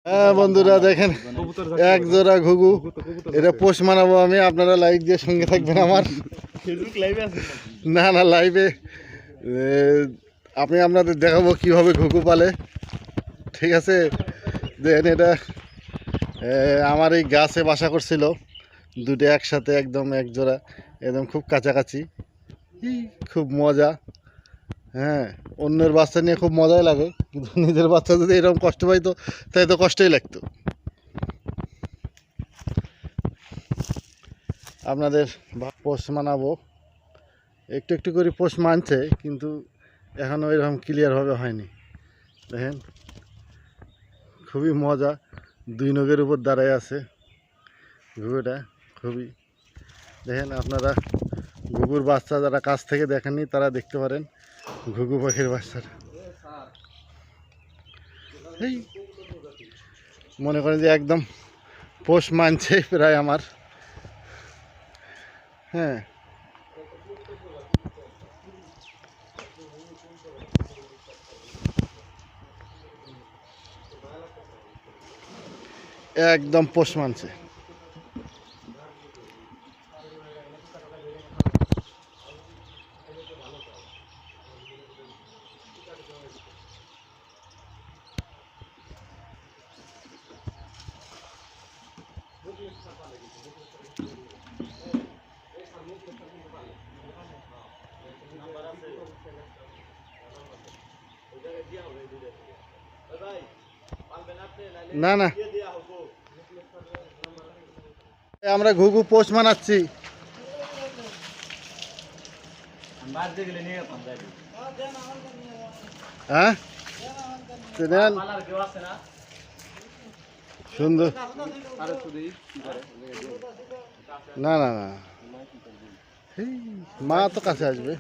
হ্যাঁ বন্ধুরা দেখেন এক জোড়া ঘুঘু, এটা পোষ মানাবো আমি। আপনারা লাইক দিয়ে সঙ্গে থাকবেন আমার। না না লাইভে আমি আপনাদের দেখাবো কিভাবে ঘুঘু পালে, ঠিক আছে। দেখেন এটা আমার এই গাছে বাসা করছিল দুটো একসাথে, একদম এক জোড়া, একদম খুব কাছাকাছি, খুব মজা। হ্যাঁ, অন্যের বাচ্চা নিয়ে খুব মজাই লাগে, কিন্তু নিজের বাচ্চা যদি এরকম কষ্ট পাইতো তাই তো কষ্টই লাগতো। আপনাদের পোষ মানাবো, একটু একটু করে পোষ মানছে, কিন্তু এখনও এরকম ক্লিয়ারভাবে হয়নি। দেখেন খুবই মজা, দুই নখের উপর দাঁড়ায় আছে ঘুঘুটা। খুবই দেখেন আপনারা, ঘুঘুর বাচ্চা যারা কাছ থেকে দেখেননি তারা দেখতে পারেন ঘুঘু পাখির বাচ্চাটা। এই মনে করেন যে একদম পোষ মানছে প্রায় আমার। হ্যাঁ, একদম পোষ মানছে। না না, আমরা ঘুঘু পোষ মানাচ্ছি। হ্যাঁ সুন্দর। না না না, মা তো কাছে আসবে।